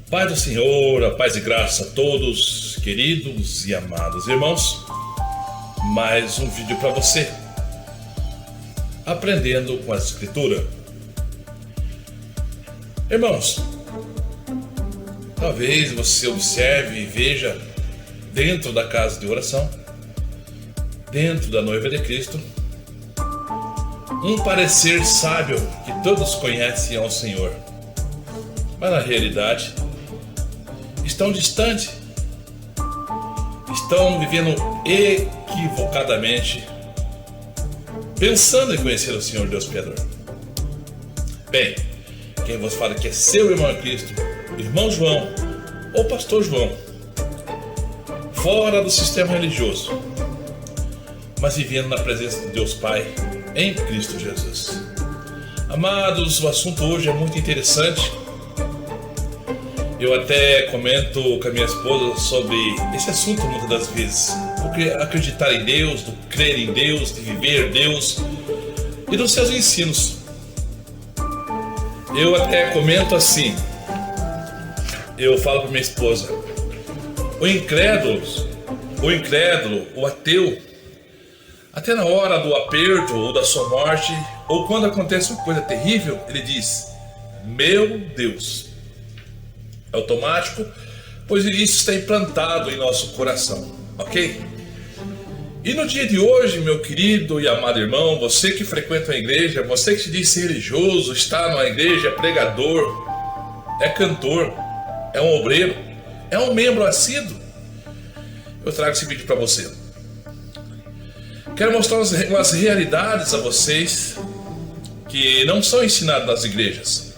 Pai do Senhor, a paz e graça a todos, queridos e amados irmãos. Mais um vídeo para você, aprendendo com a Escritura. Irmãos, talvez você observe e veja dentro da casa de oração, dentro da noiva de Cristo, um parecer sábio que todos conhecem ao Senhor, mas na realidade estão distantes, estão vivendo equivocadamente, pensando em conhecer o Senhor Deus Criador. Bem, quem vos fala que é seu irmão em Cristo, irmão João ou pastor João, fora do sistema religioso, mas vivendo na presença de Deus Pai em Cristo Jesus. Amados, o assunto hoje é muito interessante. Eu até comento com a minha esposa sobre esse assunto muitas das vezes. Porque acreditar em Deus, do crer em Deus, de viver Deus e dos seus ensinos. Eu até comento assim, eu falo para minha esposa, o incrédulo, o ateu, até na hora do aperto ou da sua morte, ou quando acontece uma coisa terrível, ele diz, meu Deus. É automático, pois isso está implantado em nosso coração, ok? E no dia de hoje, meu querido e amado irmão, você que frequenta a igreja, você que se diz ser religioso, está numa igreja, é pregador, é cantor, é um obreiro, é um membro assíduo, eu trago esse vídeo para você. Quero mostrar umas realidades a vocês que não são ensinadas nas igrejas,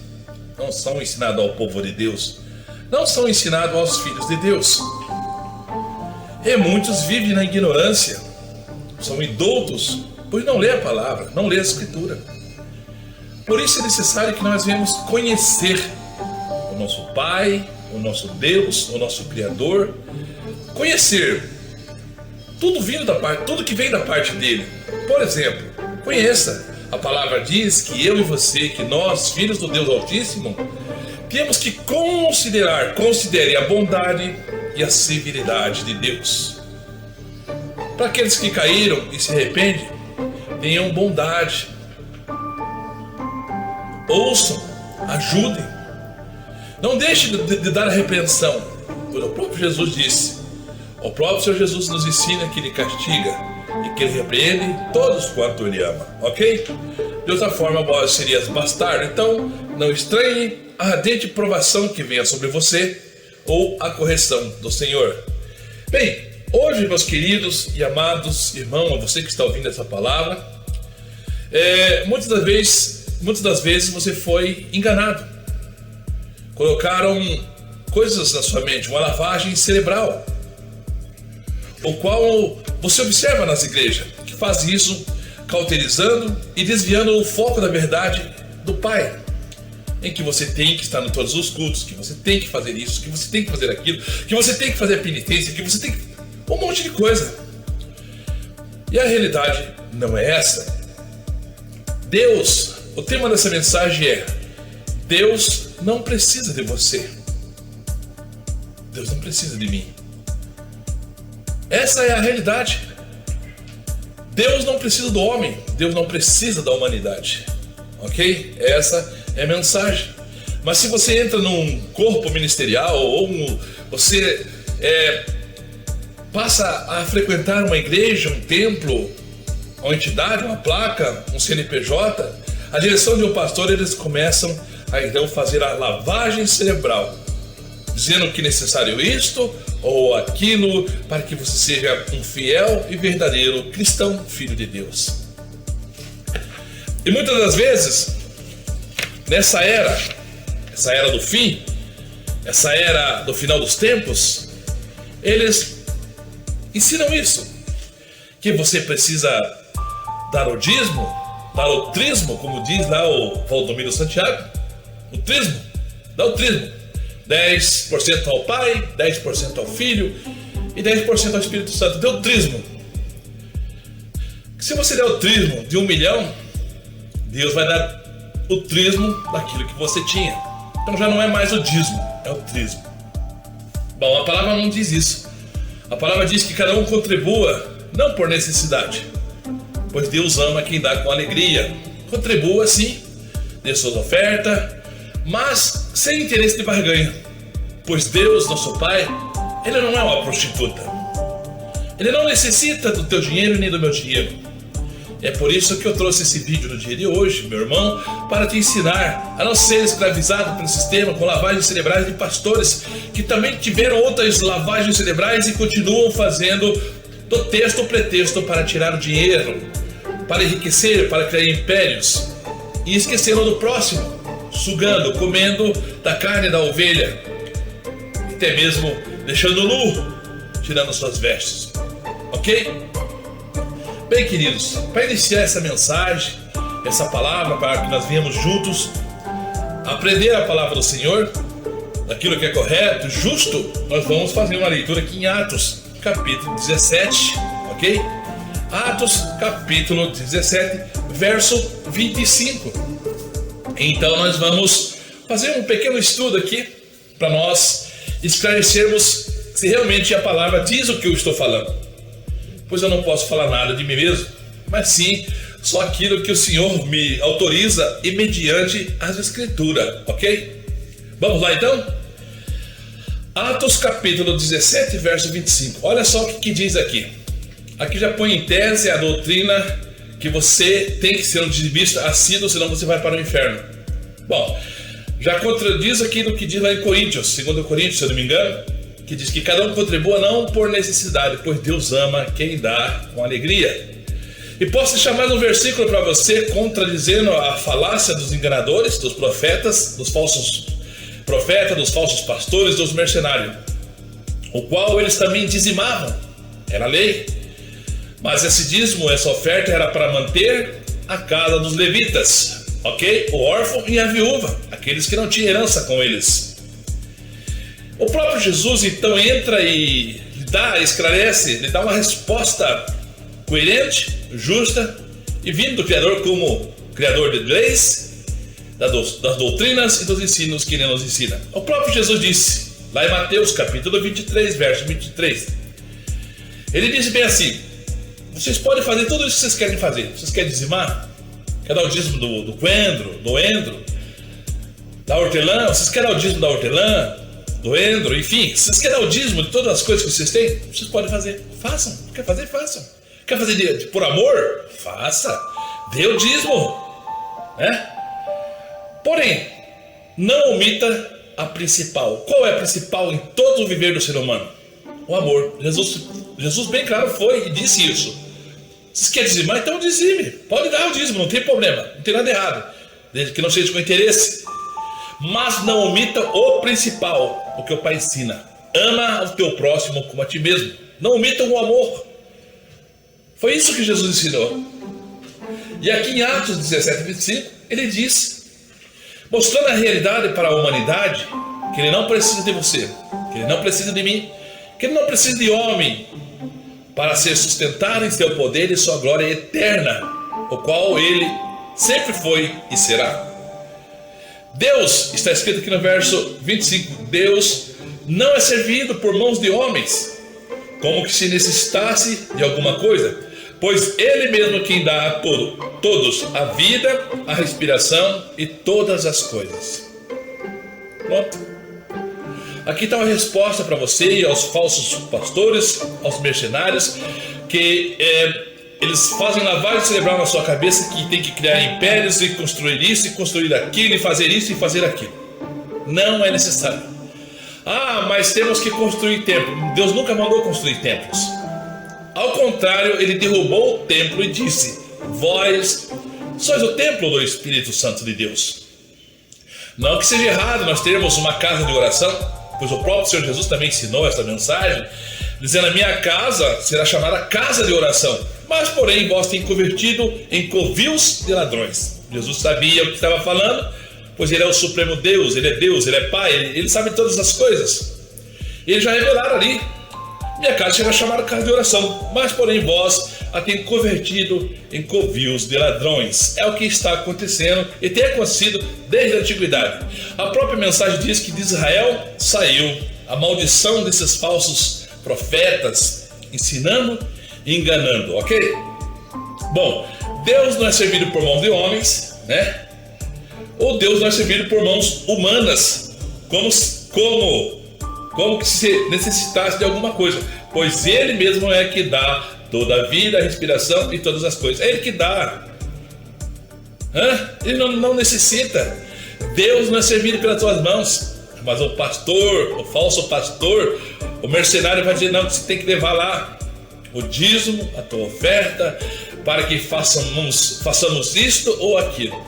não são ensinadas ao povo de Deus, não são ensinados aos filhos de Deus. E muitos vivem na ignorância, são indoutos, pois não lê a palavra, não lê a Escritura. Por isso é necessário que nós venhamos conhecer o nosso Pai, o nosso Deus, o nosso Criador, conhecer tudo que vem da parte dele. Por exemplo, conheça, a palavra diz que eu e você, que nós, filhos do Deus Altíssimo, temos que considere a bondade e a severidade de Deus. Para aqueles que caíram e se arrependem, tenham bondade. Ouçam, ajudem. Não deixe de dar repreensão, pois o próprio Jesus disse, o próprio Senhor Jesus nos ensina que Ele castiga e que Ele repreende todos quanto Ele ama, ok? De outra forma, vós serias bastardo, então não estranhe a ardente provação que venha sobre você ou a correção do Senhor. Bem, hoje, meus queridos e amados irmãos, você que está ouvindo essa palavra, muitas das vezes você foi enganado. Colocaram coisas na sua mente, uma lavagem cerebral, o qual você observa nas igrejas, que faz isso cauterizando e desviando o foco da verdade do Pai, em que você tem que estar em todos os cultos, que você tem que fazer isso, que você tem que fazer aquilo, que você tem que fazer penitência, que você tem que... um monte de coisa. E a realidade não é essa. Deus, o tema dessa mensagem é: Deus não precisa de você. Deus não precisa de mim. Essa é a realidade. Deus não precisa do homem, Deus não precisa da humanidade, ok? Essa é a mensagem. Mas se você entra num corpo ministerial ou você passa a frequentar uma igreja, um templo, uma entidade, uma placa, um CNPJ, a direção de um pastor, eles começam a então fazer a lavagem cerebral, dizendo que é necessário isto ou aquilo, para que você seja um fiel e verdadeiro cristão, filho de Deus. E muitas das vezes, nessa era, essa era do fim, essa era do final dos tempos, eles ensinam isso, que você precisa dar o dízimo, dar o trismo, como diz lá o Valdomiro Santiago, o trismo, dá o trismo, 10% ao Pai, 10% ao Filho e 10% ao Espírito Santo, deu o trismo. Se você der o trismo de 1 milhão, Deus vai dar o trismo daquilo que você tinha. Então já não é mais o dízimo, é o trismo. Bom, a palavra não diz isso. A palavra diz que cada um contribua, não por necessidade, pois Deus ama quem dá com alegria. Contribua sim, dê suas ofertas, mas sem interesse de barganha, pois Deus, nosso Pai, Ele não é uma prostituta. Ele não necessita do teu dinheiro nem do meu dinheiro. É por isso que eu trouxe esse vídeo no dia de hoje, meu irmão, para te ensinar a não ser escravizado pelo sistema com lavagens cerebrais de pastores que também tiveram outras lavagens cerebrais e continuam fazendo do texto o pretexto para tirar o dinheiro, para enriquecer, para criar impérios e esqueceram do próximo, sugando, comendo da carne da ovelha, até mesmo deixando nu, tirando suas vestes. Ok? Bem, queridos, para iniciar essa mensagem, essa palavra, para que nós venhamos juntos aprender a palavra do Senhor, daquilo que é correto, justo, nós vamos fazer uma leitura aqui em Atos, capítulo 17, ok? Atos, capítulo 17, verso 25. Então nós vamos fazer um pequeno estudo aqui, para nós esclarecermos se realmente a palavra diz o que eu estou falando. Pois eu não posso falar nada de mim mesmo, mas sim só aquilo que o Senhor me autoriza e mediante as Escrituras, ok? Vamos lá então? Atos capítulo 17, verso 25. Olha só o que diz aqui. Aqui já põe em tese a doutrina que você tem que ser um dizimista assíduo, senão você vai para o inferno. Bom, já contradiz aquilo que diz lá em Coríntios, 2 Coríntios, se eu não me engano, que diz que cada um contribua não por necessidade, pois Deus ama quem dá com alegria. E posso deixar mais um versículo para você, contradizendo a falácia dos enganadores, dos profetas, dos falsos profetas, dos falsos pastores, dos mercenários, o qual eles também dizimavam, era lei. Mas esse dízimo, essa oferta era para manter a casa dos levitas, ok? O órfão e a viúva, aqueles que não tinham herança com eles. O próprio Jesus então entra e esclarece, lhe dá uma resposta coerente, justa e vindo do Criador como Criador de leis, das doutrinas e dos ensinos que ele nos ensina. O próprio Jesus disse, lá em Mateus capítulo 23, verso 23, ele disse bem assim: vocês podem fazer tudo isso que vocês querem fazer. Vocês querem dizimar? Quer dar o dízimo do coentro, do endro, da hortelã? Vocês querem dar o dízimo da hortelã, do endro, enfim, se vocês querem dar o dízimo de todas as coisas que vocês têm, vocês podem fazer, façam, quer fazer, façam. Quer fazer por amor? Faça, dê o dízimo, né? Porém, não omita a principal. Qual é a principal em todo o viver do ser humano? O amor. Jesus bem claro foi e disse isso. Se quer dizimar, então dizime, pode dar o dízimo, não tem problema, não tem nada errado, desde que não seja com interesse. Mas não omita o principal, o que o Pai ensina: ama o teu próximo como a ti mesmo. Não omita o amor. Foi isso que Jesus ensinou. E aqui em Atos 17, 25, ele diz, mostrando a realidade para a humanidade, que ele não precisa de você, que ele não precisa de mim, que ele não precisa de homem para ser sustentado em seu poder e sua glória eterna, o qual ele sempre foi e será. Deus, está escrito aqui no verso 25, Deus não é servido por mãos de homens, como que se necessitasse de alguma coisa, pois Ele mesmo quem dá a todos a vida, a respiração e todas as coisas. Pronto. Aqui está uma resposta para você e aos falsos pastores, aos mercenários, que eles fazem lavagem cerebral na sua cabeça, que tem que criar impérios e construir isso e construir aquilo e fazer isso e fazer aquilo. Não é necessário. Ah, mas temos que construir templo. Deus nunca mandou construir templos. Ao contrário, ele derrubou o templo e disse: vós sois o templo do Espírito Santo de Deus. Não que seja errado nós termos uma casa de oração, pois o próprio Senhor Jesus também ensinou essa mensagem, dizendo: a minha casa será chamada casa de oração. Mas porém vós tem convertido em covis de ladrões. Jesus sabia o que estava falando, pois ele é o supremo Deus, ele é Pai, ele sabe todas as coisas. Eles já revelaram ali: minha casa será chamada casa de oração, mas porém vós a tem convertido em covis de ladrões. É o que está acontecendo e tem acontecido desde a antiguidade. A própria mensagem diz que de Israel saiu a maldição desses falsos profetas, ensinando e enganando, ok? Bom, Deus não é servido por mãos de homens, né? Ou Deus não é servido por mãos humanas, como que se necessitasse de alguma coisa, pois Ele mesmo é que dá toda a vida, a respiração e todas as coisas. É Ele que dá. Ele não necessita. Deus não é servido pelas tuas mãos, mas o pastor, o falso pastor, o mercenário vai dizer: não, que você tem que levar lá o dízimo, a tua oferta, para que façamos isto ou aquilo.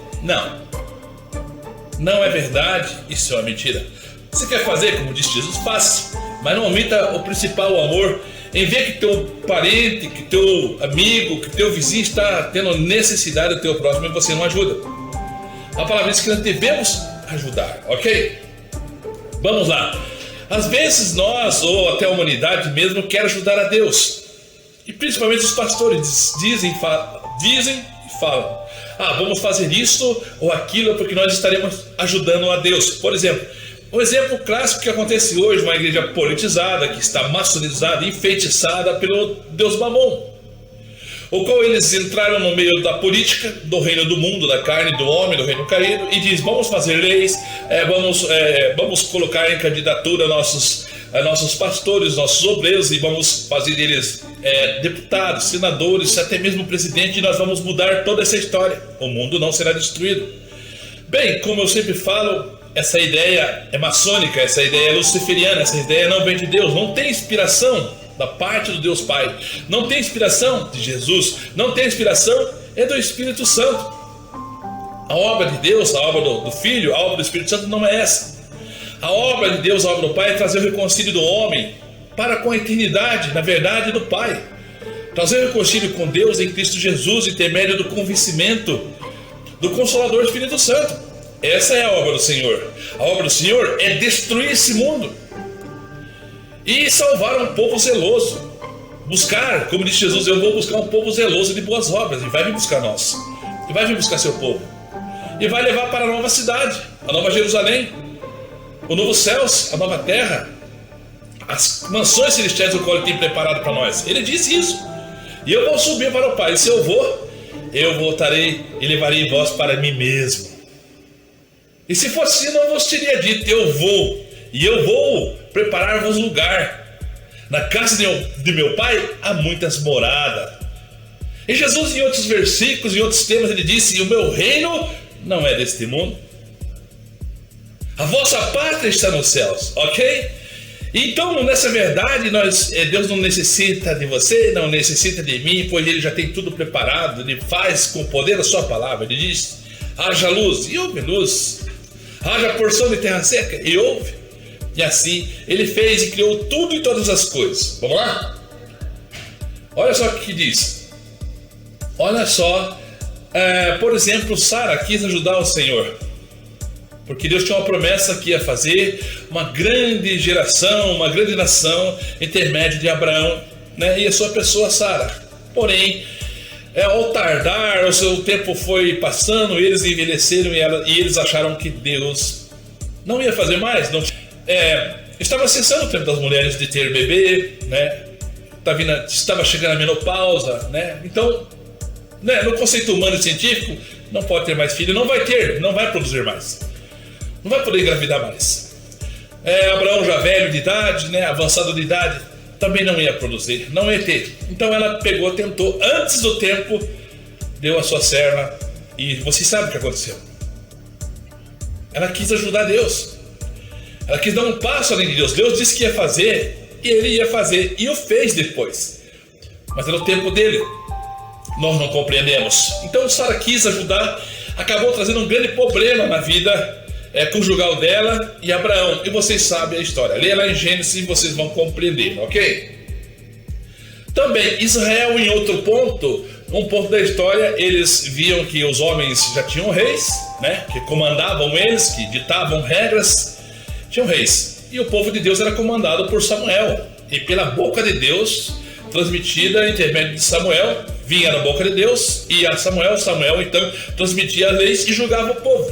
Não é verdade, isso é uma mentira. Você quer fazer, como disse Jesus, faça, mas não omita o principal, o amor, em ver que teu parente, que teu amigo, que teu vizinho está tendo necessidade do teu próximo e você não ajuda. A palavra diz que nós devemos ajudar, ok? Vamos lá. Às vezes nós, ou até a humanidade mesmo, quer ajudar a Deus. E principalmente os pastores dizem e falam: vamos fazer isso ou aquilo porque nós estaremos ajudando a Deus. Por exemplo, um exemplo clássico que acontece hoje: uma igreja politizada, que está maçonizada, enfeitiçada pelo Deus Mamon, o qual eles entraram no meio da política, do reino do mundo, da carne, do homem, do reino caído, e diz: vamos fazer leis, vamos colocar em candidatura nossos pastores, nossos obreiros, e vamos fazer deles deputados, senadores, até mesmo presidente, e nós vamos mudar toda essa história. O mundo não será destruído. Bem, como eu sempre falo, essa ideia é maçônica, essa ideia é luciferiana, essa ideia não vem de Deus, não tem inspiração da parte do Deus Pai, não tem inspiração de Jesus, não tem inspiração do Espírito Santo. A obra de Deus, a obra do Filho, a obra do Espírito Santo não é essa. A obra de Deus, a obra do Pai, é trazer o reconcílio do homem para com a eternidade, na verdade, do Pai. Trazer o reconcílio com Deus em Cristo Jesus, intermédio do convencimento do Consolador Espírito Santo. Essa é a obra do Senhor. A obra do Senhor é destruir esse mundo e salvar um povo zeloso. Buscar, como disse Jesus: eu vou buscar um povo zeloso de boas obras. E vai vir buscar nós, e vai vir buscar seu povo, e vai levar para a nova cidade, a nova Jerusalém, o novo céus, a nova terra, as mansões celestiais do qual Ele tem preparado para nós. Ele disse isso: e eu vou subir para o Pai, e se eu vou, eu voltarei e levarei vós para mim mesmo. E se fosse assim, não vos teria dito: eu vou, e eu vou preparar-vos lugar. Na casa de meu Pai há muitas moradas. E Jesus, em outros versículos, em outros temas, ele disse: e o meu reino não é deste mundo. A vossa pátria está nos céus, ok? Então, nessa verdade, Deus não necessita de você, não necessita de mim, pois Ele já tem tudo preparado. Ele faz com o poder a sua palavra. Ele diz: haja luz, e houve luz. Haja porção de terra seca, e houve. E assim, Ele fez e criou tudo e todas as coisas. Vamos lá? Olha só o que diz. Olha só, por exemplo, Sara quis ajudar o Senhor, porque Deus tinha uma promessa que ia fazer uma grande geração, uma grande nação, intermédio de Abraão, né? E a sua pessoa, Sara. Porém, ao tardar, o seu tempo foi passando, eles envelheceram e eles acharam que Deus não ia fazer mais. Estava cessando o tempo das mulheres de ter bebê, né? Estava chegando a menopausa, né? Então, né, no conceito humano e científico, não pode ter mais filho, não vai produzir mais. Não vai poder engravidar mais. Abraão já velho de idade, né, avançado de idade, também não ia produzir, não ia ter. Então ela pegou, tentou, antes do tempo, deu a sua serva, e você sabe o que aconteceu. Ela quis ajudar Deus. Ela quis dar um passo além de Deus. Deus disse que ia fazer, e ele ia fazer, e o fez depois. Mas era o tempo dele. Nós não compreendemos. Então Sara quis ajudar, acabou trazendo um grande problema na vida conjugal dela e Abraão. E vocês sabem a história. Leia lá em Gênesis e vocês vão compreender, ok? Também Israel, em outro ponto, um ponto da história, eles viam que os homens já tinham reis, né? Que comandavam eles, que ditavam regras, tinham reis. E o povo de Deus era comandado por Samuel. E pela boca de Deus, transmitida em intermédio de Samuel, vinha na boca de Deus, ia a Samuel, Samuel então transmitia as leis e julgava o povo.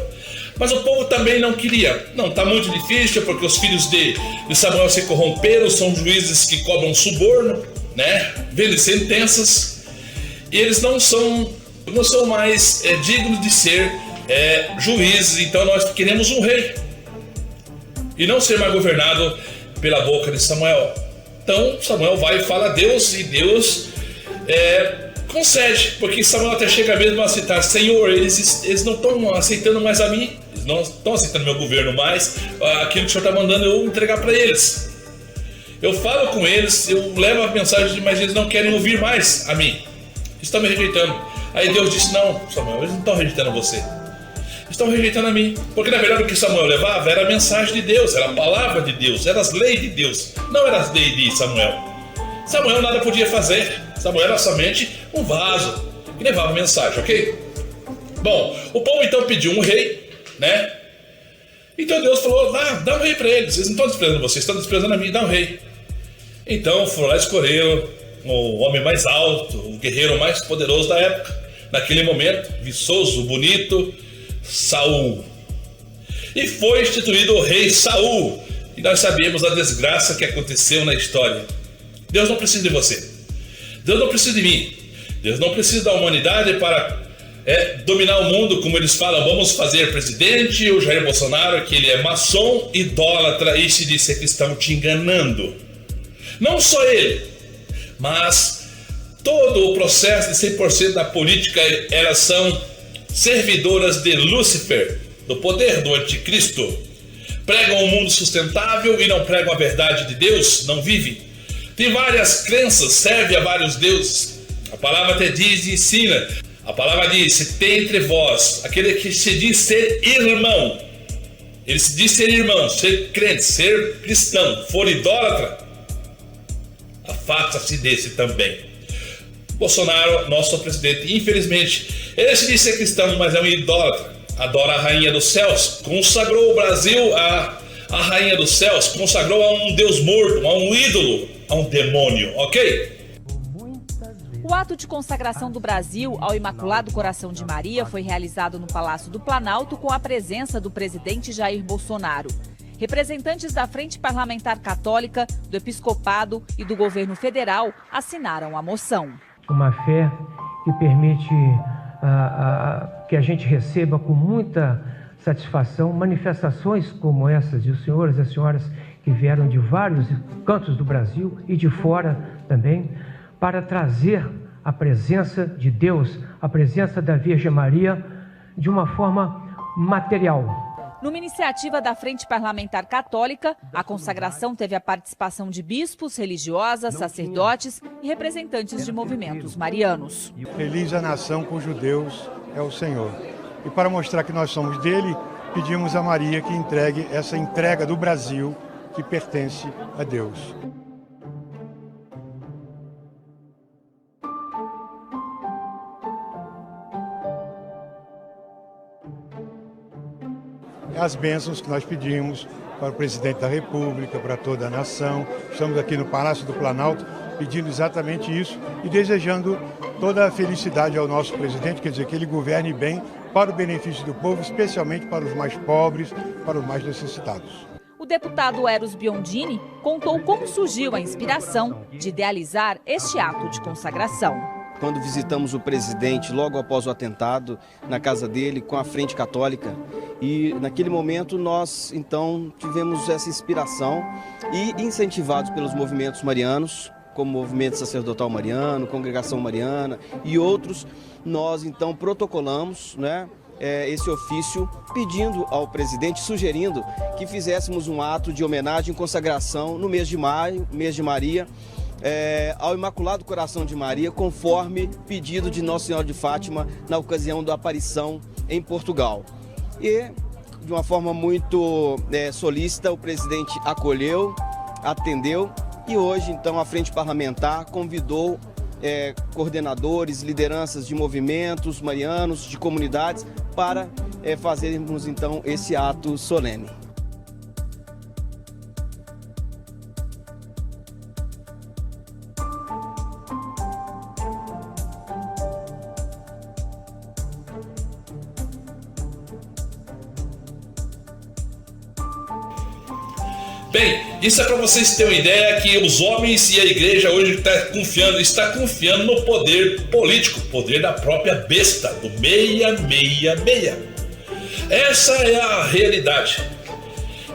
Mas o povo também não queria. Não, está muito difícil, porque os filhos de Samuel se corromperam, são juízes que cobram suborno, né? Vêem sentenças, e eles não são mais dignos de ser juízes. Então nós queremos um rei, e não ser mais governado pela boca de Samuel. Então Samuel vai e fala a Deus, e Deus concede, porque Samuel até chega mesmo a citar: Senhor, eles não estão aceitando mais a mim, eles não estão aceitando meu governo mais, aquilo que o Senhor está mandando eu entregar para eles. Eu falo com eles, eu levo a mensagem, mas eles não querem ouvir mais a mim, eles estão me rejeitando. Aí Deus disse: não, Samuel, eles não estão rejeitando você, eles estão rejeitando a mim. Porque na verdade o que Samuel levava era a mensagem de Deus, era a palavra de Deus, eram as leis de Deus, não eram as leis de Samuel. Samuel nada podia fazer, Samuel era somente um vaso que levava a mensagem, ok? Bom, o povo então pediu um rei, né? Então Deus falou: dá um rei para eles, eles não estão desprezando vocês, estão desprezando a mim, dá um rei. Então foram lá e escolheram o homem mais alto, o guerreiro mais poderoso da época, naquele momento, viçoso, bonito, Saul. E foi instituído o rei Saul. E nós sabemos a desgraça que aconteceu na história. Deus não precisa de você, Deus não precisa de mim, Deus não precisa da humanidade para dominar o mundo, como eles falam. Vamos fazer presidente, o Jair Bolsonaro, que ele é maçom, idólatra, e se diz que estão te enganando. Não só ele, mas todo o processo de 100% da política, elas são servidoras de Lúcifer, do poder do anticristo. Pregam um mundo sustentável e não pregam a verdade de Deus, não vivem. Tem várias crenças, serve a vários deuses. A palavra até diz e ensina. A palavra diz: se tem entre vós aquele que se diz ser irmão, ele se diz ser irmão, ser crente, ser cristão, for idólatra, afasta-se desse também. Bolsonaro, nosso presidente, infelizmente, ele se diz ser cristão, mas é um idólatra. Adora a rainha dos céus, consagrou o Brasil a rainha dos céus, consagrou a um Deus morto, a um ídolo, a um demônio, ok? O ato de consagração do Brasil ao Imaculado Coração de Maria foi realizado no Palácio do Planalto com a presença do presidente Jair Bolsonaro. Representantes da Frente Parlamentar Católica, do Episcopado e do Governo Federal assinaram a moção. Uma fé que permite que a gente receba com muita satisfação manifestações como essas de os senhores e as senhoras que vieram de vários cantos do Brasil e de fora também, para trazer a presença de Deus, a presença da Virgem Maria de uma forma material. Numa iniciativa da Frente Parlamentar Católica, a consagração teve a participação de bispos, religiosas, sacerdotes e representantes de movimentos marianos. Feliz a nação cujo Deus é o Senhor. E para mostrar que nós somos dele, pedimos a Maria que entregue essa entrega do Brasil que pertence a Deus. As bênçãos que nós pedimos para o presidente da República, para toda a nação. Estamos aqui no Palácio do Planalto pedindo exatamente isso e desejando toda a felicidade ao nosso presidente, quer dizer, que ele governe bem para o benefício do povo, especialmente para os mais pobres, para os mais necessitados. O deputado Eros Biondini contou como surgiu a inspiração de idealizar este ato de consagração. Quando visitamos o presidente logo após o atentado na casa dele com a Frente Católica, e naquele momento nós então tivemos essa inspiração e incentivados pelos movimentos marianos, como o Movimento Sacerdotal Mariano, Congregação Mariana e outros, nós então protocolamos, né, esse ofício pedindo ao presidente, sugerindo que fizéssemos um ato de homenagem e consagração no mês de maio, mês de Maria, ao Imaculado Coração de Maria, conforme pedido de Nossa Senhora de Fátima na ocasião da aparição em Portugal. E, de uma forma muito solícita, o presidente acolheu, atendeu e hoje, então, a Frente Parlamentar convidou coordenadores, lideranças de movimentos marianos, de comunidades, para fazermos então esse ato solene. Bem, isso é para vocês terem uma ideia que os homens e a igreja hoje está confiando no poder político, poder da própria besta, do 666. Essa é a realidade.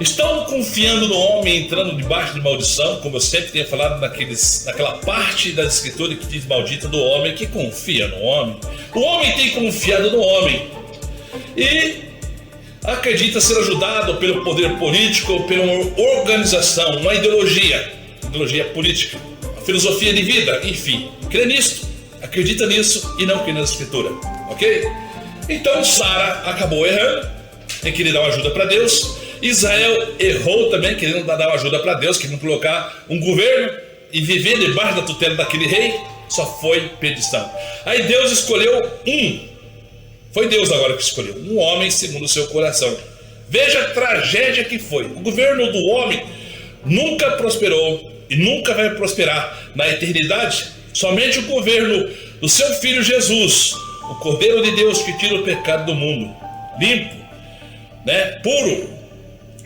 Estão confiando no homem entrando debaixo de maldição, como eu sempre tenho falado naquela parte da escritura que diz maldita do homem que confia no homem. O homem tem confiado no homem e acredita ser ajudado pelo poder político ou pela organização, uma ideologia política, uma filosofia de vida, enfim, crê nisso, acredita nisso e não crê na escritura, ok? Então Sara acabou errando em querer dar uma ajuda para Deus. Israel errou também, querendo dar uma ajuda para Deus, querendo colocar um governo e viver debaixo da tutela daquele rei, só foi perdição. Aí Deus escolheu foi Deus agora que escolheu um homem segundo o seu coração. Veja a tragédia que foi. O governo do homem nunca prosperou e nunca vai prosperar na eternidade. Somente o governo do seu Filho Jesus, o Cordeiro de Deus que tira o pecado do mundo, limpo, puro,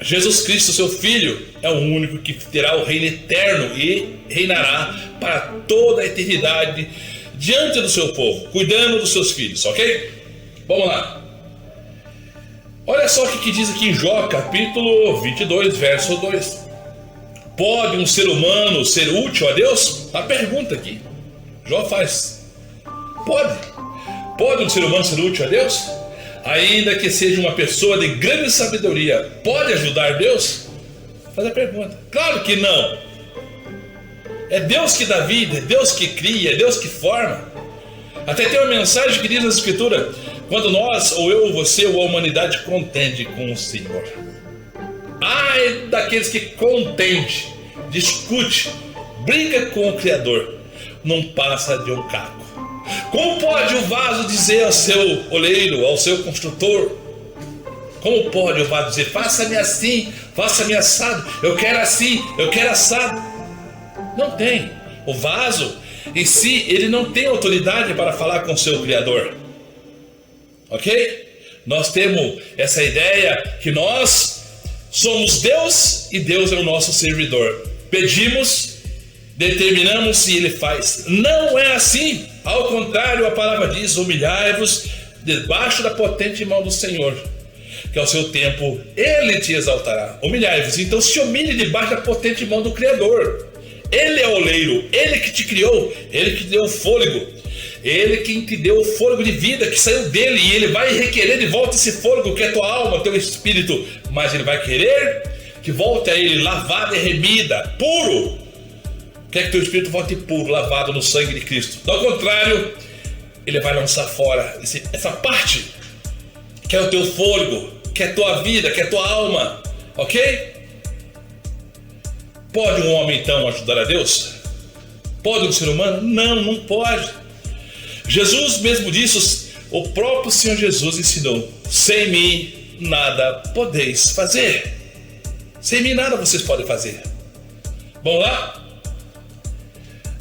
Jesus Cristo, seu Filho, é o único que terá o reino eterno e reinará para toda a eternidade diante do seu povo, cuidando dos seus filhos, ok? Vamos lá. Olha só o que diz aqui em Jó, capítulo 22, verso 2. Pode um ser humano ser útil a Deus? A pergunta aqui. Jó faz. Pode um ser humano ser útil a Deus? Ainda que seja uma pessoa de grande sabedoria, pode ajudar Deus? Faz a pergunta. Claro que não. É Deus que dá vida, é Deus que cria, é Deus que forma. Até tem uma mensagem que diz na Escritura: quando nós, ou eu, ou você, ou a humanidade contende com o Senhor. Ai daqueles que contende, discute, briga com o Criador, não passa de um caco. Como pode o vaso dizer ao seu oleiro, ao seu construtor? Como pode o vaso dizer, faça-me assim, faça-me assado, eu quero assim, eu quero assado? Não tem. O vaso em si, ele não tem autoridade para falar com o seu Criador. Ok? Nós temos essa ideia que nós somos Deus e Deus é o nosso servidor. Pedimos, determinamos e Ele faz. Não é assim. Ao contrário, a palavra diz: humilhai-vos debaixo da potente mão do Senhor, que ao seu tempo Ele te exaltará. Humilhai-vos. Então se humilhe debaixo da potente mão do Criador. Ele é o oleiro, Ele que te criou, Ele que te deu o fôlego, Ele que te deu o fôlego de vida que saiu dele, e Ele vai requerer de volta esse fôlego que é tua alma, teu espírito, mas Ele vai querer que volte a Ele lavado e remida, puro. Quer que teu espírito volte puro, lavado no sangue de Cristo. Do contrário, Ele vai lançar fora essa parte que é o teu fôlego, que é tua vida, que é tua alma, ok? Pode um homem então ajudar a Deus? Pode um ser humano? Não, não pode. Jesus mesmo disse, o próprio Senhor Jesus ensinou: sem mim nada podeis fazer. Sem mim nada vocês podem fazer. Vamos lá?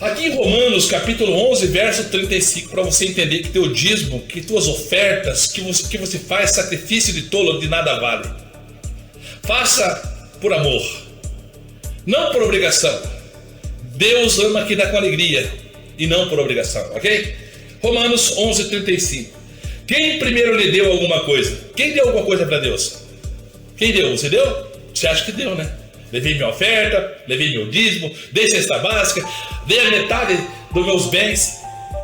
Aqui em Romanos capítulo 11, verso 35, para você entender que teu dízimo, que tuas ofertas, que você faz sacrifício de tolo de nada vale. Faça por amor, não por obrigação. Deus ama quem dá com alegria e não por obrigação, ok? Romanos 11, 35. Quem primeiro lhe deu alguma coisa? Quem deu alguma coisa para Deus? Quem deu? Você deu? Você acha que deu, né? Levei minha oferta, levei meu dízimo, dei cesta básica, dei a metade dos meus bens,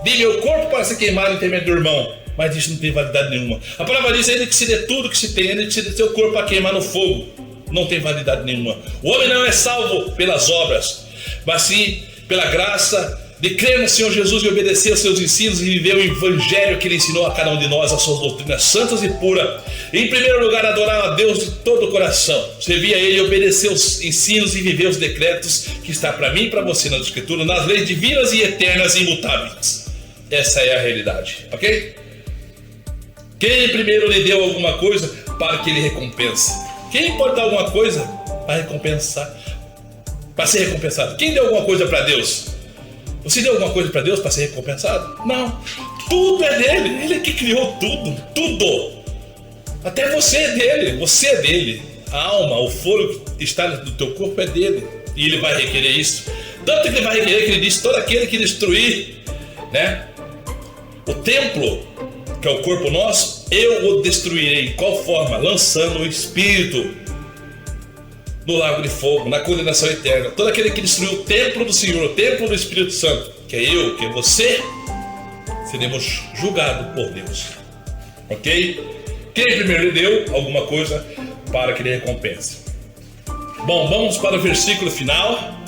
dei meu corpo para ser queimado em intermédio do irmão. mas isso não tem validade nenhuma. A palavra diz ainda que se dê tudo que se tem, ainda que se dê seu corpo a queimar no fogo, não tem validade nenhuma. O homem não é salvo pelas obras, mas sim pela graça de crer no Senhor Jesus e obedecer aos seus ensinos e viver o evangelho que Ele ensinou a cada um de nós, as suas doutrinas santas e puras. Em primeiro lugar, adorar a Deus de todo o coração, servir a Ele, obedecer os ensinos e viver os decretos que está para mim e para você nas Escrituras, nas leis divinas e eternas e imutáveis. Essa é a realidade, ok? Quem primeiro lhe deu alguma coisa para que Ele recompense? Quem pode dar alguma coisa para recompensar? Para ser recompensado? Quem deu alguma coisa para Deus? Você deu alguma coisa para Deus para ser recompensado? Não. Tudo é dele. Ele é que criou tudo. Tudo. Até você é dele. Você é dele. A alma, o fôlego que está no teu corpo é dele. E ele vai requerer isso. Tanto que ele vai requerer que ele diz: todo aquele que destruir, né, o templo, que é o corpo nosso, eu o destruirei. Em qual forma? Lançando o Espírito no lago de fogo, na condenação eterna. Todo aquele que destruiu o templo do Senhor, o templo do Espírito Santo, que é eu, que é você, seremos julgados por Deus. Ok? Quem primeiro lhe deu alguma coisa para que ele recompense? Bom, vamos para o versículo final,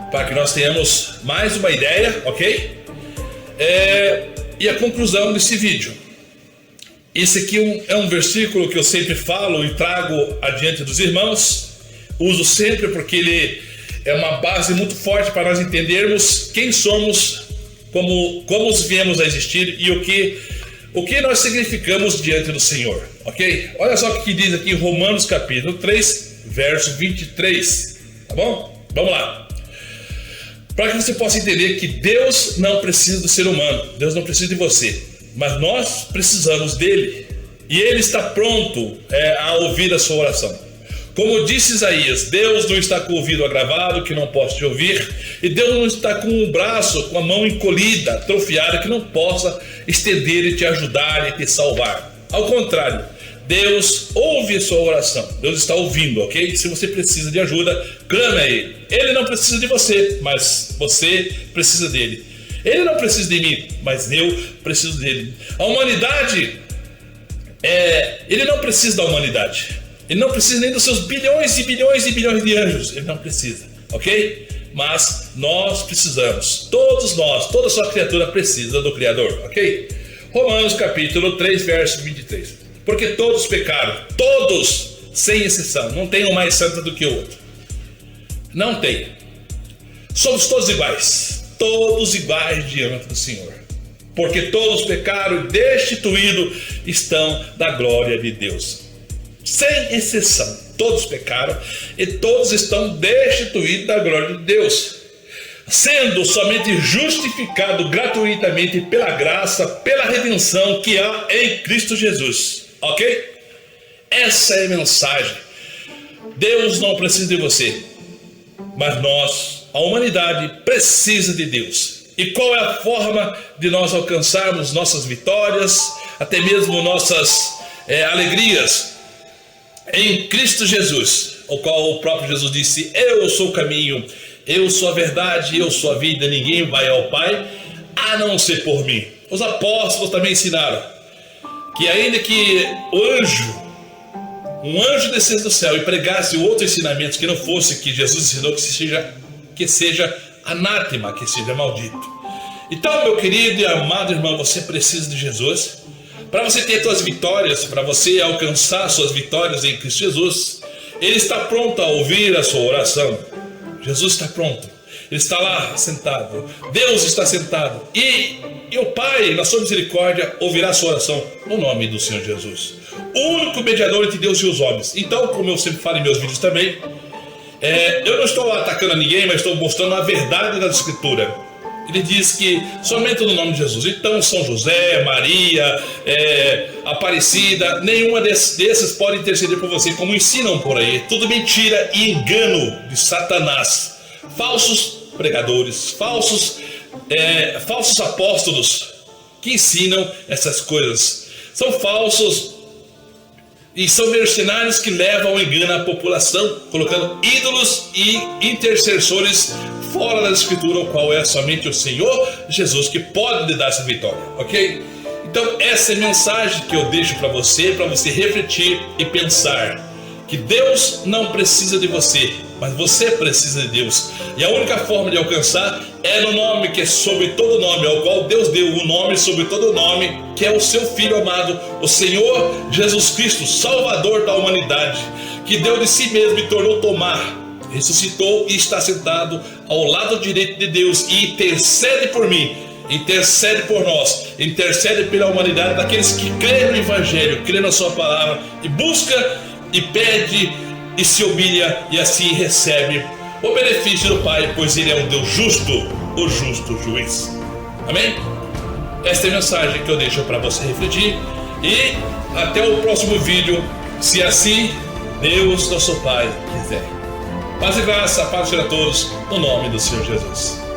para que nós tenhamos mais uma ideia, ok? E a conclusão desse vídeo. Esse aqui é um versículo que eu sempre falo e trago adiante dos irmãos. Uso sempre porque ele é uma base muito forte para nós entendermos quem somos, como viemos a existir e o que nós significamos diante do Senhor, ok? Olha só o que diz aqui em Romanos capítulo 3, verso 23, tá bom? Vamos lá. Para que você possa entender que Deus não precisa do ser humano, Deus não precisa de você, mas nós precisamos dele e ele está pronto a ouvir a sua oração. Como disse Isaías, Deus não está com o ouvido agravado, que não possa te ouvir, e Deus não está com o braço, com a mão encolhida, atrofiada, que não possa estender e te ajudar e te salvar. Ao contrário, Deus ouve a sua oração, Deus está ouvindo, ok? Se você precisa de ajuda, clame a Ele. Ele não precisa de você, mas você precisa dele. Ele não precisa de mim, mas eu preciso dele. A humanidade, ele não precisa da humanidade. Ele não precisa nem dos seus bilhões e bilhões e bilhões de anjos. Ele não precisa, ok? Mas nós precisamos. Todos nós, toda sua criatura precisa do Criador, ok? Romanos capítulo 3, verso 23. Porque todos pecaram, todos, sem exceção. Não tem um mais santo do que o outro. Não tem. Somos todos iguais. Todos iguais diante do Senhor. Porque todos pecaram e destituídos estão da glória de Deus. Sem exceção, todos pecaram e todos estão destituídos da glória de Deus, sendo somente justificado gratuitamente pela graça, pela redenção que há em Cristo Jesus, ok? Essa é a mensagem. Deus não precisa de você, mas nós, a humanidade, precisa de Deus. E qual é a forma de nós alcançarmos nossas vitórias, até mesmo nossas alegrias? Em Cristo Jesus, o qual o próprio Jesus disse: eu sou o caminho, eu sou a verdade, eu sou a vida, ninguém vai ao Pai a não ser por mim. Os apóstolos também ensinaram que ainda que um anjo descesse do céu e pregasse outro ensinamento que não fosse que Jesus ensinou, que seja anátema, que seja maldito. Então, meu querido e amado irmão, você precisa de Jesus. Para você ter suas vitórias, para você alcançar suas vitórias em Cristo Jesus, Ele está pronto a ouvir a sua oração. Jesus está pronto. Ele está lá sentado. Deus está sentado. E o Pai, na sua misericórdia, ouvirá a sua oração no nome do Senhor Jesus. O único mediador entre Deus e os homens. Então, como eu sempre falo em meus vídeos também, eu não estou atacando a ninguém, mas estou mostrando a verdade da Escritura. Ele diz que somente no nome de Jesus. Então São José, Maria, Aparecida, nenhuma desses pode interceder por você, como ensinam por aí. Tudo mentira e engano de Satanás. Falsos pregadores, falsos apóstolos que ensinam essas coisas. São falsos e são mercenários que levam ao engano a população, colocando ídolos e intercessores fora da Escritura, o qual é somente o Senhor Jesus que pode lhe dar essa vitória, ok? Então essa é a mensagem que eu deixo para você refletir e pensar que Deus não precisa de você, mas você precisa de Deus. E a única forma de alcançar é no nome que é sobre todo nome, ao qual Deus deu um nome sobre todo nome, que é o seu Filho amado, o Senhor Jesus Cristo, Salvador da humanidade, que deu de si mesmo e tornou tomar, ressuscitou e está sentado ao lado direito de Deus e intercede por mim, intercede por nós, intercede pela humanidade, daqueles que creem no Evangelho, creem na sua palavra e busca e pede e se humilha e assim recebe o benefício do Pai, pois Ele é um Deus justo, o justo juiz. Amém? Esta é a mensagem que eu deixo para você refletir e até o próximo vídeo, se assim Deus, nosso Pai, quiser. Paz e graça, paz a todos, no nome do Senhor Jesus.